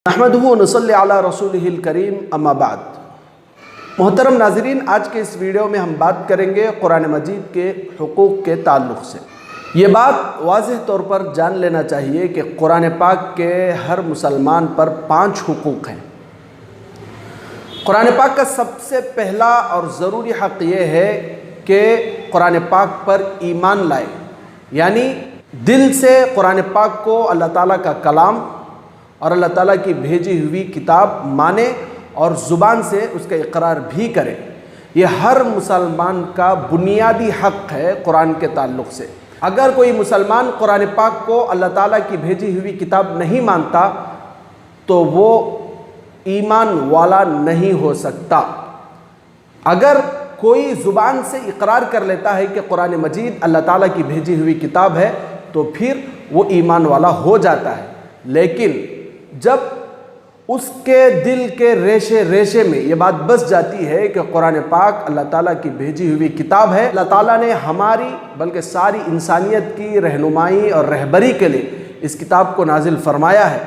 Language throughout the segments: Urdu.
نحمدہ و نصلی علی رسولہ الکریم اما بعد۔ محترم ناظرین، آج کے اس ویڈیو میں ہم بات کریں گے قرآن مجید کے حقوق کے تعلق سے۔ یہ بات واضح طور پر جان لینا چاہیے کہ قرآن پاک کے ہر مسلمان پر 5 حقوق ہیں۔ قرآن پاک کا سب سے پہلا اور ضروری حق یہ ہے کہ قرآن پاک پر ایمان لائے، یعنی دل سے قرآن پاک کو اللہ تعالیٰ کا کلام اور اللہ تعالیٰ کی بھیجی ہوئی کتاب مانے اور زبان سے اس کا اقرار بھی کرے۔ یہ ہر مسلمان کا بنیادی حق ہے قرآن کے تعلق سے۔ اگر کوئی مسلمان قرآن پاک کو اللہ تعالیٰ کی بھیجی ہوئی کتاب نہیں مانتا تو وہ ایمان والا نہیں ہو سکتا۔ اگر کوئی زبان سے اقرار کر لیتا ہے کہ قرآن مجید اللہ تعالیٰ کی بھیجی ہوئی کتاب ہے تو پھر وہ ایمان والا ہو جاتا ہے، لیکن جب اس کے دل کے ریشے ریشے میں یہ بات بس جاتی ہے کہ قرآن پاک اللہ تعالیٰ کی بھیجی ہوئی کتاب ہے، اللہ تعالیٰ نے ہماری بلکہ ساری انسانیت کی رہنمائی اور رہبری کے لیے اس کتاب کو نازل فرمایا ہے،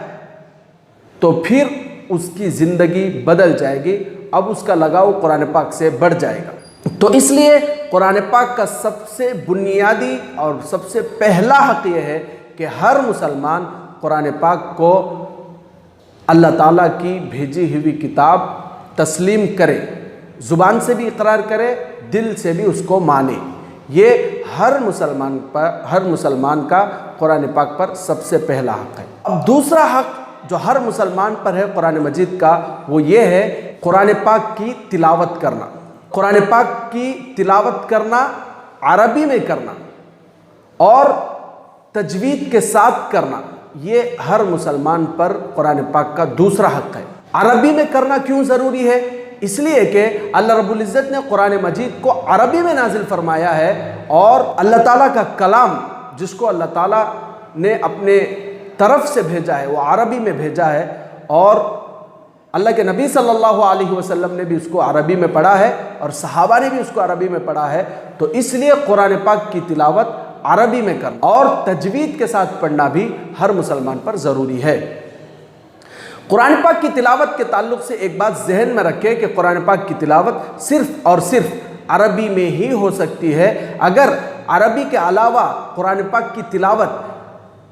تو پھر اس کی زندگی بدل جائے گی، اب اس کا لگاؤ قرآن پاک سے بڑھ جائے گا۔ تو اس لیے قرآن پاک کا سب سے بنیادی اور سب سے پہلا حق یہ ہے کہ ہر مسلمان قرآن پاک کو اللہ تعالیٰ کی بھیجی ہوئی کتاب تسلیم کرے، زبان سے بھی اقرار کرے، دل سے بھی اس کو مانے۔ یہ ہر مسلمان کا قرآن پاک پر سب سے پہلا حق ہے۔ اب دوسرا حق جو ہر مسلمان پر ہے قرآن مجید کا، وہ یہ ہے قرآن پاک کی تلاوت کرنا۔ قرآن پاک کی تلاوت کرنا، عربی میں کرنا اور تجوید کے ساتھ کرنا، یہ ہر مسلمان پر قرآن پاک کا دوسرا حق ہے۔ عربی میں کرنا کیوں ضروری ہے؟ اس لیے کہ اللہ رب العزت نے قرآن مجید کو عربی میں نازل فرمایا ہے، اور اللہ تعالیٰ کا کلام جس کو اللہ تعالیٰ نے اپنے طرف سے بھیجا ہے وہ عربی میں بھیجا ہے، اور اللہ کے نبی صلی اللہ علیہ وسلم نے بھی اس کو عربی میں پڑھا ہے اور صحابہ نے بھی اس کو عربی میں پڑھا ہے، تو اس لیے قرآن پاک کی تلاوت عربی میں کرنا اور تجوید کے ساتھ پڑھنا بھی ہر مسلمان پر ضروری ہے۔ قرآن پاک کی تلاوت کے تعلق سے ایک بات ذہن میں رکھیں کہ قرآن پاک کی تلاوت صرف اور صرف عربی میں ہی ہو سکتی ہے۔ اگر عربی کے علاوہ قرآن پاک کی تلاوت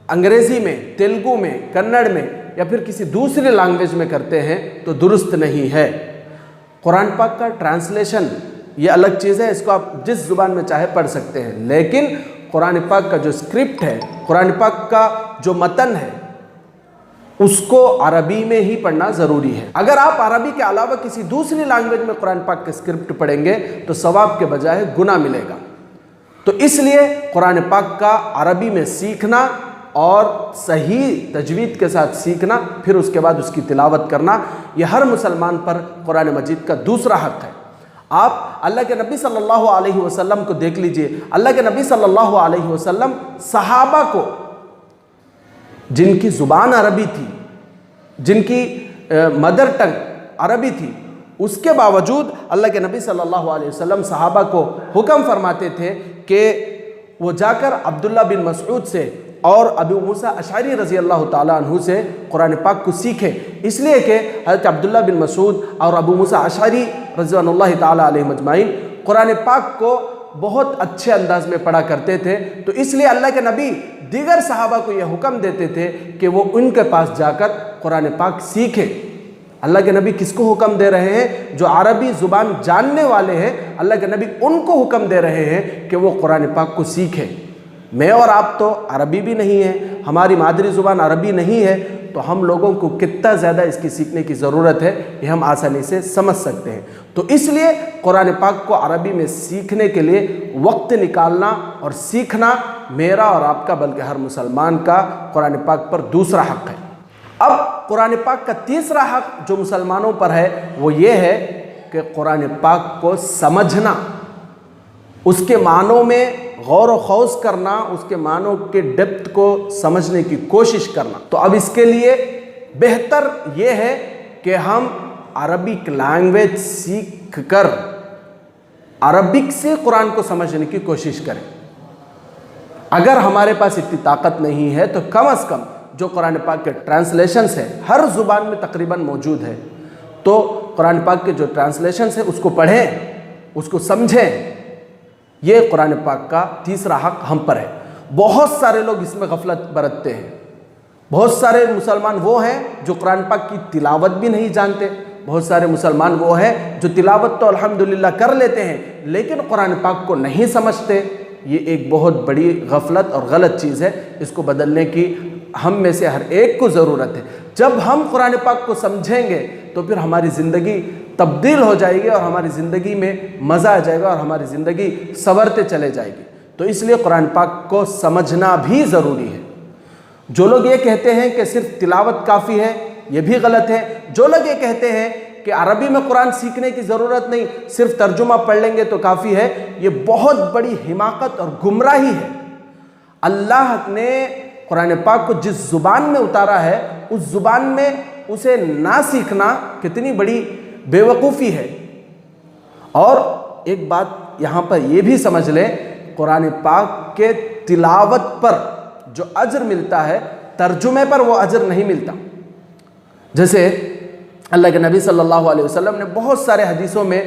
انگریزی میں، تیلگو میں، کنڑ میں یا پھر کسی دوسری لینگویج میں کرتے ہیں تو درست نہیں ہے۔ قرآن پاک کا ٹرانسلیشن یہ الگ چیز ہے، اس کو آپ جس زبان میں چاہے پڑھ سکتے ہیں، لیکن قرآن پاک کا جو اسکرپٹ ہے، قرآن پاک کا جو متن ہے، اس کو عربی میں ہی پڑھنا ضروری ہے۔ اگر آپ عربی کے علاوہ کسی دوسری لینگویج میں قرآن پاک کا اسکرپٹ پڑھیں گے تو ثواب کے بجائے گناہ ملے گا۔ تو اس لیے قرآن پاک کا عربی میں سیکھنا اور صحیح تجوید کے ساتھ سیکھنا، پھر اس کے بعد اس کی تلاوت کرنا، یہ ہر مسلمان پر قرآن مجید کا دوسرا حق ہے۔ آپ اللہ کے نبی صلی اللہ علیہ وسلم کو دیکھ لیجئے، اللہ کے نبی صلی اللہ علیہ وسلم صحابہ کو جن کی زبان عربی تھی، جن کی مدر ٹنگ عربی تھی، اس کے باوجود اللہ کے نبی صلی اللہ علیہ وسلم صحابہ کو حکم فرماتے تھے کہ وہ جا کر عبداللہ بن مسعود سے اور ابو موسیٰ اشعری رضی اللہ تعالیٰ عنہ سے قرآن پاک کو سیکھیں، اس لیے کہ حضرت عبداللہ بن مسعود اور ابو موسیٰ اشعری رضوان اللہ تعالیٰ علیہ مجمعین قرآن پاک کو بہت اچھے انداز میں پڑھا کرتے تھے، تو اس لیے اللہ کے نبی دیگر صحابہ کو یہ حکم دیتے تھے کہ وہ ان کے پاس جا کر قرآن پاک سیکھیں۔ اللہ کے نبی کس کو حکم دے رہے ہیں؟ جو عربی زبان جاننے والے ہیں، اللہ کے نبی ان کو حکم دے رہے ہیں کہ وہ قرآن پاک کو سیکھیں۔ میں اور آپ تو عربی بھی نہیں ہے، ہماری مادری زبان عربی نہیں ہے، تو ہم لوگوں کو کتنا زیادہ اس کی سیکھنے کی ضرورت ہے یہ ہم آسانی سے سمجھ سکتے ہیں۔ تو اس لیے قرآن پاک کو عربی میں سیکھنے کے لیے وقت نکالنا اور سیکھنا میرا اور آپ کا بلکہ ہر مسلمان کا قرآن پاک پر دوسرا حق ہے۔ اب قرآن پاک کا تیسرا حق جو مسلمانوں پر ہے وہ یہ ہے کہ قرآن پاک کو سمجھنا، اس کے معنوں میں غور و خوض کرنا، اس کے معنوں کے ڈیپتھ کو سمجھنے کی کوشش کرنا۔ تو اب اس کے لیے بہتر یہ ہے کہ ہم عربک لینگویج سیکھ کر عربک سے قرآن کو سمجھنے کی کوشش کریں۔ اگر ہمارے پاس اتنی طاقت نہیں ہے تو کم از کم جو قرآن پاک کے ٹرانسلیشنز ہیں ہر زبان میں تقریباً موجود ہے، تو قرآن پاک کے جو ٹرانسلیشنز ہیں اس کو پڑھیں، اس کو سمجھیں۔ یہ قرآن پاک کا تیسرا حق ہم پر ہے۔ بہت سارے لوگ اس میں غفلت برتتے ہیں، بہت سارے مسلمان وہ ہیں جو قرآن پاک کی تلاوت بھی نہیں جانتے، بہت سارے مسلمان وہ ہیں جو تلاوت تو الحمدللہ کر لیتے ہیں لیکن قرآن پاک کو نہیں سمجھتے۔ یہ ایک بہت بڑی غفلت اور غلط چیز ہے، اس کو بدلنے کی ہم میں سے ہر ایک کو ضرورت ہے۔ جب ہم قرآن پاک کو سمجھیں گے تو پھر ہماری زندگی تبدیل ہو جائے گی اور ہماری زندگی میں مزہ آ جائے گا اور ہماری زندگی سنورتے چلے جائے گی۔ تو اس لیے قرآن پاک کو سمجھنا بھی ضروری ہے۔ جو لوگ یہ کہتے ہیں کہ صرف تلاوت کافی ہے، یہ بھی غلط ہے۔ جو لوگ یہ کہتے ہیں کہ عربی میں قرآن سیکھنے کی ضرورت نہیں، صرف ترجمہ پڑھ لیں گے تو کافی ہے، یہ بہت بڑی حماقت اور گمراہی ہے۔ اللہ نے قرآن پاک کو جس زبان میں اتارا ہے اس زبان میں اسے نہ سیکھنا کتنی بڑی بے وقوفی ہے۔ اور ایک بات یہاں پر یہ بھی سمجھ لیں، قرآن پاک کے تلاوت پر جو اجر ملتا ہے ترجمے پر وہ اجر نہیں ملتا۔ جیسے اللہ کے نبی صلی اللہ علیہ وسلم نے بہت سارے حدیثوں میں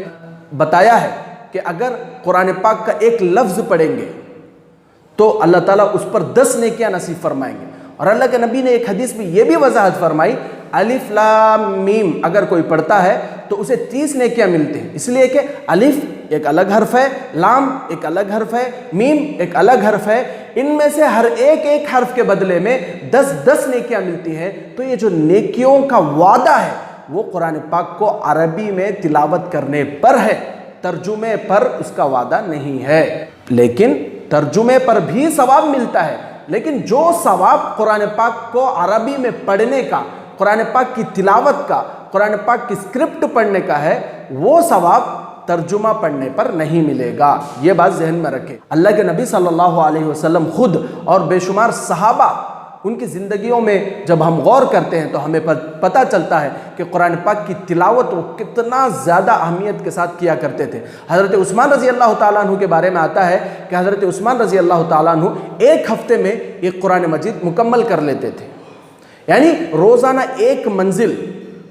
بتایا ہے کہ اگر قرآن پاک کا ایک لفظ پڑھیں گے تو اللہ تعالیٰ اس پر 10 نیکیاں نصیب فرمائیں گے۔ اور اللہ کے نبی نے ایک حدیث میں یہ بھی وضاحت فرمائی، الف لام میم اگر کوئی پڑھتا ہے تو اسے 30 نیکیاں ملتے ہیں، اس لیے کہ الف ایک الگ حرف ہے، لام ایک الگ حرف ہے، میم ایک الگ حرف ہے، ان میں سے ہر ایک حرف کے بدلے میں 10 نیکیاں ملتی ہیں۔ تو یہ جو نیکیوں کا وعدہ ہے وہ قرآن پاک کو عربی میں تلاوت کرنے پر ہے، ترجمے پر اس کا وعدہ نہیں ہے۔ لیکن ترجمے پر بھی ثواب ملتا ہے، لیکن جو ثواب قرآن پاک کو عربی میں پڑھنے کا، قرآن پاک کی تلاوت کا، قرآن پاک کی اسکرپٹ پڑھنے کا ہے، وہ ثواب ترجمہ پڑھنے پر نہیں ملے گا۔ یہ بات ذہن میں رکھیں۔ اللہ کے نبی صلی اللہ علیہ وسلم خود اور بے شمار صحابہ، ان کی زندگیوں میں جب ہم غور کرتے ہیں تو ہمیں پتہ چلتا ہے کہ قرآن پاک کی تلاوت وہ کتنا زیادہ اہمیت کے ساتھ کیا کرتے تھے۔ حضرت عثمان رضی اللہ تعالیٰ عنہ کے بارے میں آتا ہے کہ حضرت عثمان رضی اللہ تعالیٰ عنہ ایک ہفتے میں ایک قرآن مجید مکمل کر لیتے تھے، یعنی روزانہ ایک منزل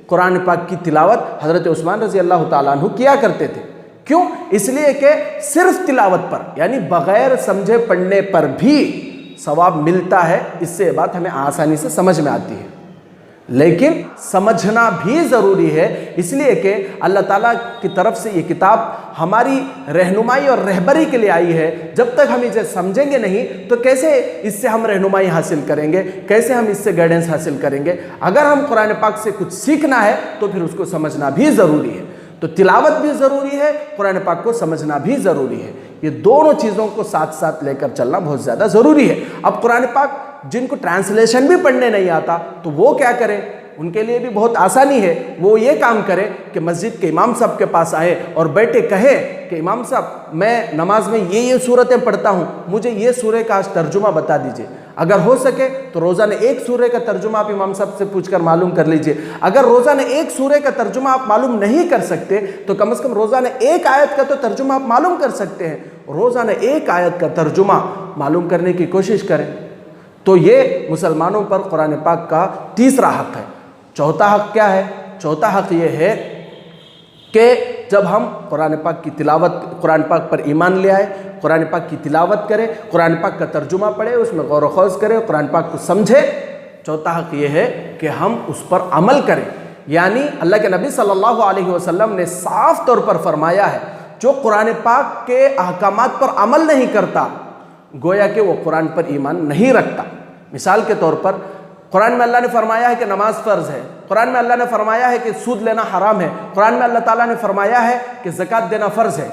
قرآن پاک کی تلاوت حضرت عثمان رضی اللہ تعالیٰ عنہ کیا کرتے تھے۔ کیوں؟ اس لیے کہ صرف تلاوت پر یعنی بغیر سمجھے پڑھنے پر بھی ثواب ملتا ہے۔ اس سے یہ بات ہمیں آسانی سے سمجھ میں آتی ہے، لیکن سمجھنا بھی ضروری ہے، اس لیے کہ اللہ تعالیٰ کی طرف سے یہ کتاب ہماری رہنمائی اور رہبری کے لیے آئی ہے۔ جب تک ہم اسے سمجھیں گے نہیں تو کیسے اس سے ہم رہنمائی حاصل کریں گے، کیسے ہم اس سے گائیڈنس حاصل کریں گے؟ اگر ہم قرآن پاک سے کچھ سیکھنا ہے تو پھر اس کو سمجھنا بھی ضروری ہے۔ تو تلاوت بھی ضروری ہے، قرآن پاک کو سمجھنا بھی ضروری ہے۔ یہ دونوں چیزوں کو ساتھ ساتھ لے کر چلنا بہت زیادہ ضروری ہے۔ اب قرآن پاک جن کو ٹرانسلیشن بھی پڑھنے نہیں آتا تو وہ کیا کریں؟ ان کے لیے بھی بہت آسانی ہے، وہ یہ کام کرے کہ مسجد کے امام صاحب کے پاس آئے اور بیٹے کہے کہ امام صاحب میں نماز میں یہ صورتیں پڑھتا ہوں، مجھے یہ سورہ کا آج ترجمہ بتا دیجئے۔ اگر ہو سکے تو روزانہ ایک سورہ کا ترجمہ آپ امام صاحب سے پوچھ کر معلوم کر لیجئے۔ اگر روزانہ ایک سورہ کا ترجمہ آپ معلوم نہیں کر سکتے تو کم از کم روزانہ ایک آیت کا تو ترجمہ آپ معلوم کر سکتے ہیں۔ روزانہ ایک آیت کا ترجمہ معلوم کرنے کی کوشش کریں۔ تو یہ مسلمانوں پر قرآن پاک کا تیسرا حق ہے۔ چوتھا حق کیا ہے؟ چوتھا حق یہ ہے کہ جب ہم قرآن پاک کی تلاوت، قرآن پاک پر ایمان لے آئے، قرآن پاک کی تلاوت کریں، قرآن پاک کا ترجمہ پڑھیں، اس میں غور و خوض کریں، قرآن پاک کو سمجھیں، چوتھا حق یہ ہے کہ ہم اس پر عمل کریں۔ یعنی اللہ کے نبی صلی اللہ علیہ وسلم نے صاف طور پر فرمایا ہے جو قرآن پاک کے احکامات پر عمل نہیں کرتا گویا کہ وہ قرآن پر ایمان نہیں رکھتا۔ مثال کے طور پر قرآن میں اللہ نے فرمایا ہے کہ نماز فرض ہے، قرآن میں اللہ نے فرمایا ہے کہ سود لینا حرام ہے، قرآن میں اللہ تعالیٰ نے فرمایا ہے کہ زکوٰۃ دینا فرض ہے۔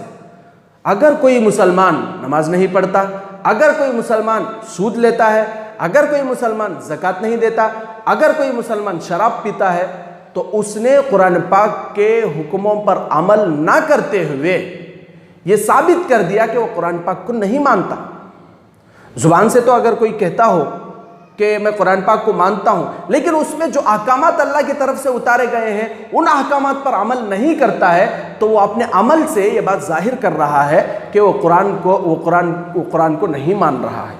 اگر کوئی مسلمان نماز نہیں پڑھتا، اگر کوئی مسلمان سود لیتا ہے، اگر کوئی مسلمان زکوٰۃ نہیں دیتا، اگر کوئی مسلمان شراب پیتا ہے تو اس نے قرآن پاک کے حکموں پر عمل نہ کرتے ہوئے یہ ثابت کر دیا کہ وہ قرآن پاک کو نہیں مانتا۔ زبان سے تو اگر کوئی کہتا ہو کہ میں قرآن پاک کو مانتا ہوں لیکن اس میں جو احکامات اللہ کی طرف سے اتارے گئے ہیں ان احکامات پر عمل نہیں کرتا ہے تو وہ اپنے عمل سے یہ بات ظاہر کر رہا ہے کہ وہ قرآن کو نہیں مان رہا ہے۔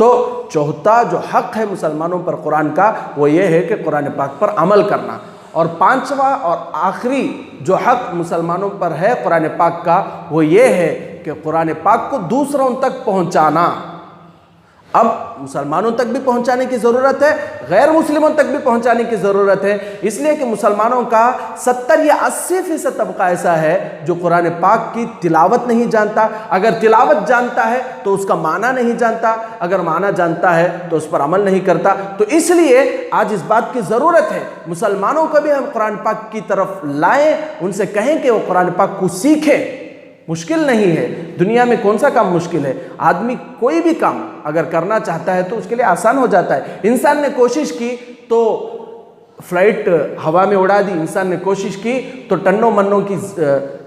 تو چوتھا جو حق ہے مسلمانوں پر قرآن کا وہ یہ ہے کہ قرآن پاک پر عمل کرنا، اور پانچواں اور آخری جو حق مسلمانوں پر ہے قرآن پاک کا وہ یہ ہے کہ قرآن پاک کو دوسروں تک پہنچانا۔ اب مسلمانوں تک بھی پہنچانے کی ضرورت ہے، غیر مسلموں تک بھی پہنچانے کی ضرورت ہے، اس لیے کہ مسلمانوں کا 70 یا 80% طبقہ ایسا ہے جو قرآن پاک کی تلاوت نہیں جانتا، اگر تلاوت جانتا ہے تو اس کا معنی نہیں جانتا، اگر معنی جانتا ہے تو اس پر عمل نہیں کرتا۔ تو اس لیے آج اس بات کی ضرورت ہے مسلمانوں کو بھی ہم قرآن پاک کی طرف لائیں، ان سے کہیں کہ وہ قرآن پاک کو سیکھیں۔ مشکل نہیں ہے، دنیا میں کون سا کام مشکل ہے؟ آدمی کوئی بھی کام اگر کرنا چاہتا ہے تو اس کے لیے آسان ہو جاتا ہے۔ انسان نے کوشش کی تو فلائٹ ہوا میں اڑا دی، انسان نے کوشش کی تو ٹنوں منوں کی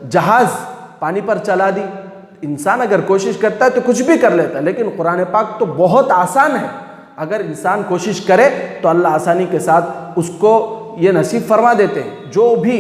جہاز پانی پر چلا دی۔ انسان اگر کوشش کرتا ہے تو کچھ بھی کر لیتا ہے، لیکن قرآن پاک تو بہت آسان ہے۔ اگر انسان کوشش کرے تو اللہ آسانی کے ساتھ اس کو یہ نصیب فرما دیتے ہیں۔ جو بھی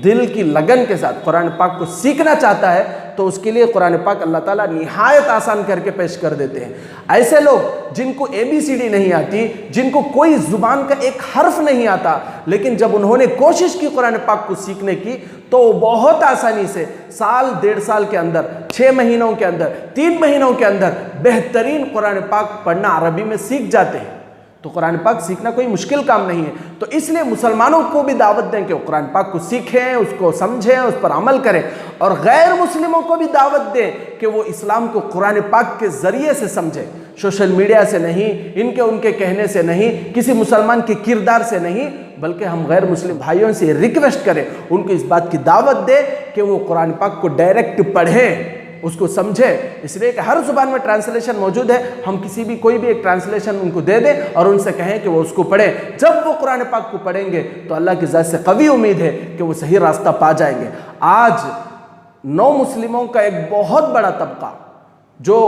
دل کی لگن کے ساتھ قرآن پاک کو سیکھنا چاہتا ہے تو اس کے لیے قرآن پاک اللہ تعالیٰ نہایت آسان کر کے پیش کر دیتے ہیں۔ ایسے لوگ جن کو ABCD نہیں آتی، جن کو کوئی زبان کا ایک حرف نہیں آتا، لیکن جب انہوں نے کوشش کی قرآن پاک کو سیکھنے کی تو بہت آسانی سے سال 1.5 سال کے اندر، 6 مہینوں کے اندر، 3 مہینوں کے اندر بہترین قرآن پاک پڑھنا عربی میں سیکھ جاتے ہیں۔ تو قرآن پاک سیکھنا کوئی مشکل کام نہیں ہے۔ تو اس لیے مسلمانوں کو بھی دعوت دیں کہ وہ قرآن پاک کو سیکھیں، اس کو سمجھیں، اس پر عمل کریں، اور غیر مسلموں کو بھی دعوت دیں کہ وہ اسلام کو قرآن پاک کے ذریعے سے سمجھیں، سوشل میڈیا سے نہیں، ان کے کہنے سے نہیں، کسی مسلمان کے کردار سے نہیں، بلکہ ہم غیر مسلم بھائیوں سے ریکویسٹ کریں، ان کو اس بات کی دعوت دیں کہ وہ قرآن پاک کو ڈائریکٹ پڑھیں، اس کو سمجھے۔ اس لیے کہ ہر زبان میں ٹرانسلیشن موجود ہے، ہم کوئی بھی ایک ٹرانسلیشن ان کو دے دیں اور ان سے کہیں کہ وہ اس کو پڑھیں۔ جب وہ قرآن پاک کو پڑھیں گے تو اللہ کی ذات سے قوی امید ہے کہ وہ صحیح راستہ پا جائیں گے۔ آج نو مسلموں کا ایک بہت بڑا طبقہ جو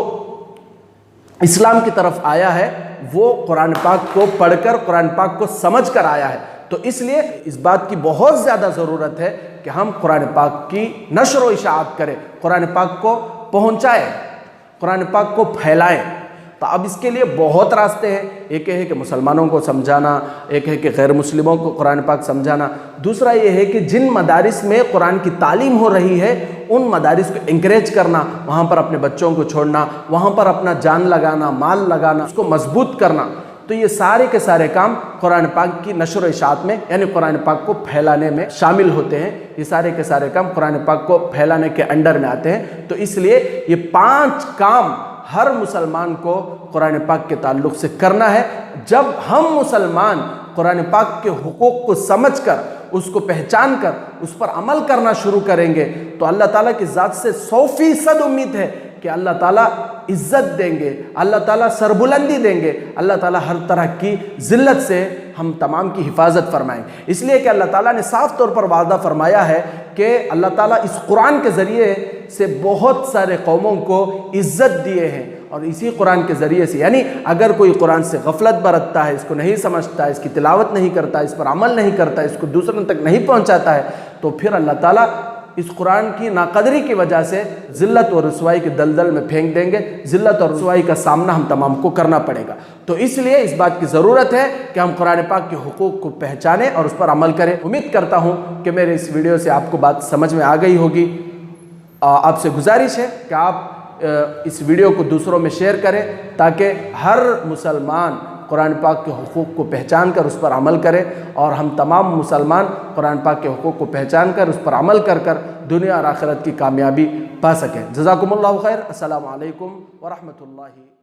اسلام کی طرف آیا ہے وہ قرآن پاک کو پڑھ کر، قرآن پاک کو سمجھ کر آیا ہے۔ تو اس لیے اس بات کی بہت زیادہ ضرورت ہے کہ ہم قرآن پاک کی نشر و اشاعت کریں، قرآن پاک کو پہنچائیں، قرآن پاک کو پھیلائیں۔ تو اب اس کے لیے بہت راستے ہیں، ایک ہے کہ مسلمانوں کو سمجھانا، ایک ہے کہ غیر مسلموں کو قرآن پاک سمجھانا، دوسرا یہ ہے کہ جن مدارس میں قرآن کی تعلیم ہو رہی ہے ان مدارس کو انکریج کرنا، وہاں پر اپنے بچوں کو چھوڑنا، وہاں پر اپنا جان لگانا، مال لگانا، اس کو مضبوط کرنا۔ تو یہ سارے کے سارے کام قرآن پاک کی نشر و اشاعت میں یعنی قرآن پاک کو پھیلانے میں شامل ہوتے ہیں۔ یہ سارے کے سارے کام قرآن پاک کو پھیلانے کے انڈر میں آتے ہیں۔ تو اس لیے یہ 5 کام ہر مسلمان کو قرآن پاک کے تعلق سے کرنا ہے۔ جب ہم مسلمان قرآن پاک کے حقوق کو سمجھ کر، اس کو پہچان کر، اس پر عمل کرنا شروع کریں گے تو اللہ تعالیٰ کی ذات سے 100% امید ہے کہ اللہ تعالیٰ عزت دیں گے، اللہ تعالیٰ سربلندی دیں گے، اللہ تعالیٰ ہر طرح کی ذلت سے ہم تمام کی حفاظت فرمائیں۔ اس لیے کہ اللہ تعالیٰ نے صاف طور پر وعدہ فرمایا ہے کہ اللہ تعالیٰ اس قرآن کے ذریعے سے بہت سارے قوموں کو عزت دیے ہیں، اور اسی قرآن کے ذریعے سے یعنی اگر کوئی قرآن سے غفلت برتتا ہے، اس کو نہیں سمجھتا ہے، اس کی تلاوت نہیں کرتا، اس پر عمل نہیں کرتا، اس کو دوسروں تک نہیں پہنچاتا ہے، تو پھر اللہ تعالیٰ اس قرآن کی ناقدری کی وجہ سے ذلت اور رسوائی کے دلدل میں پھینک دیں گے۔ ذلت اور رسوائی کا سامنا ہم تمام کو کرنا پڑے گا۔ تو اس لیے اس بات کی ضرورت ہے کہ ہم قرآن پاک کے حقوق کو پہچانیں اور اس پر عمل کریں۔ امید کرتا ہوں کہ میرے اس ویڈیو سے آپ کو بات سمجھ میں آ گئی ہوگی۔ آپ سے گزارش ہے کہ آپ اس ویڈیو کو دوسروں میں شیئر کریں تاکہ ہر مسلمان قرآن پاک کے حقوق کو پہچان کر اس پر عمل کرے، اور ہم تمام مسلمان قرآن پاک کے حقوق کو پہچان کر اس پر عمل کر دنیا اور آخرت کی کامیابی پا سکیں۔ جزاکم اللہ خیر۔ السلام علیکم ورحمۃ اللہ۔